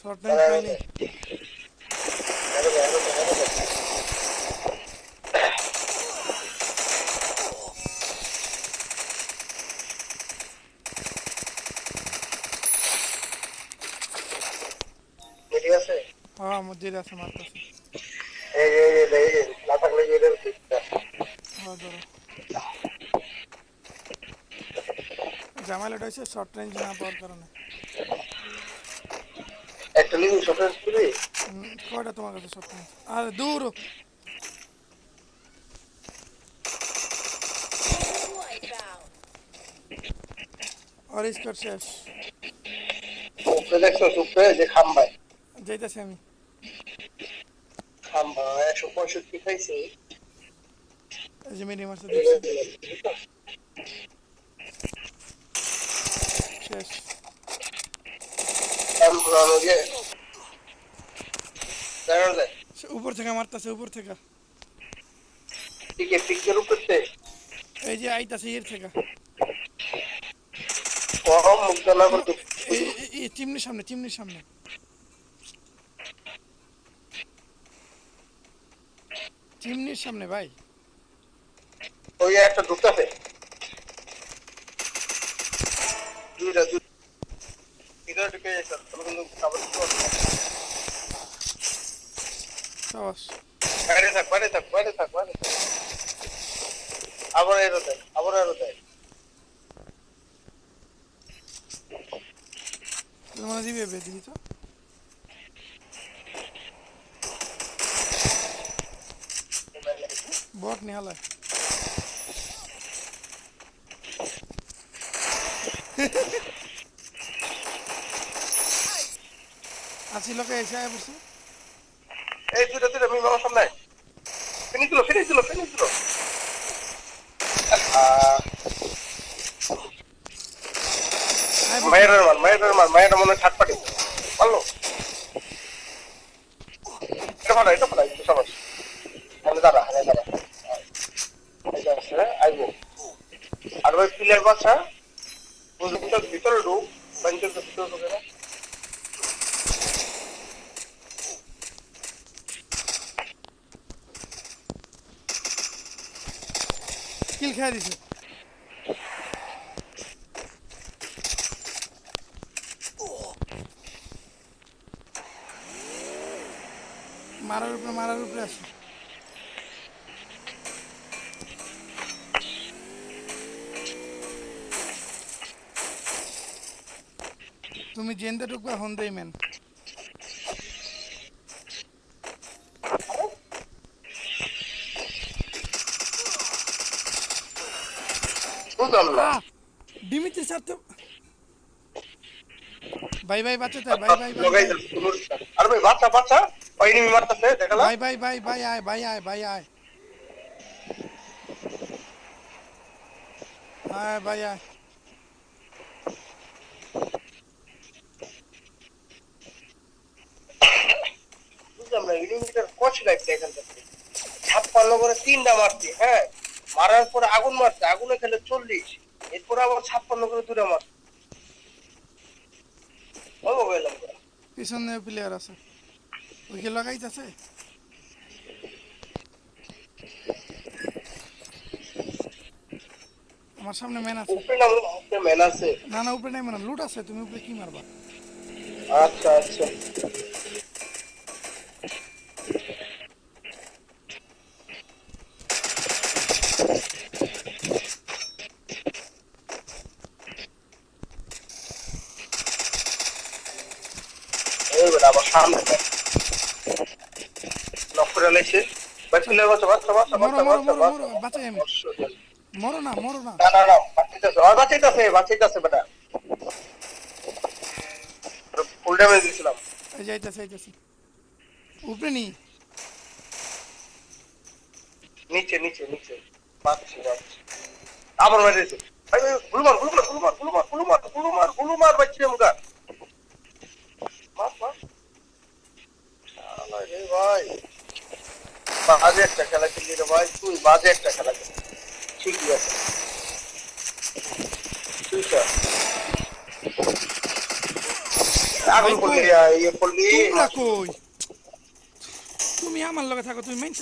Short range পাইনি। হ্যাঁ মসজিদ আছে মারতেছে। হ্যাঁ ধরো জামাইলাটা হয়েছে শর্ট রেঞ্জ না পাওয়ার কারণে। একটা লিঙ্ক শর্ট দিবি। কয়টা তোমার কাছে শর্ট রেঞ্জ? আরে দূর আর স্কোর শেষ। উপরে দেখছো উপরে যে খাম্বায় যাইতেছি আমি। খাম্বা 165 খাইছে। এই যে মিডিয়াম আছে দেখছি শেষ। উপর থেকে মারতেছে উপর থেকে। পিকের উপরে এই যে আইতাছে এর থেকে। কম মুক্ত না করতে এই চিমনির সামনে চিমনির সামনে। চিমনির সামনে ভাই। ওই একটা ঢুকতেছে দুইটা ভিতরে ঢুকে গেছে কিন্তু খাবার সাবাস। বাইরে থাক আবার এরো দেয় মানে দিবে দিবি তো। বট নিহালায় আসি লোকে এসে আয় বসে। এই দুইটা আমি মামার সামনে ফিনিশ দিল মায়ের মনে ছাট পাটি পারলো এটা ভালো সবাই দাঁড়া আইবো আর ওই প্লেয়ার বাচ্চা ভিতরে ঢুক বেঞ্চের ভিতরে ঢুকে না কিল খেয়ে দিছে। মারার উপরে আসে। তুমি জেনতে ঢুকবা হন্দেই মেন। ডিমিত্রি স্যার তো ভাই বাঁচাতে ভাই আর ভাই বাচ্চা ওই এনিমি মারতেছে দেখালা ভাই আয় ভাই আয়। বুঝলাম না এনিমিটার কোচ লাইফ এখান থেকে 56 করে 3টা মারছে হ্যাঁ মারার পর আগুন মারছে আগুনে খেলে 40 এরপর আবার 56 করে 2টা মারছে ও গেলাম পিছনে প্লেয়ার আছে ওইকে লাগাইতেছে। আমার সামনে ম্যান আছে। উপরে না ম্যান আছে না উপরে নাই মানে লুট আছে। তুমি উপরে কি মারবা? আচ্ছা এইবার আবার সামনে নক করে লাইছে বাচ্চা বাঁচাই আমি। মরো না না বাঁচাইতেছে বেটা ফুল ড্যামেজ দিছিলাম এই যাইতেছি উপরে নি নিচে পাচ্ছি আবার মেরেছে গুলুমার বাচ্চি আমগা মার রে ভাই বাজে একটা খেলা খেলি রে ভাই তুই বাজে একটা খেলা খেলি ঠিকই আছে তুই আগুন ভাই করলি কই ইয়ে করলি তোমরা কই তুমি আমার লগে থাকো তুমি মাইন্ড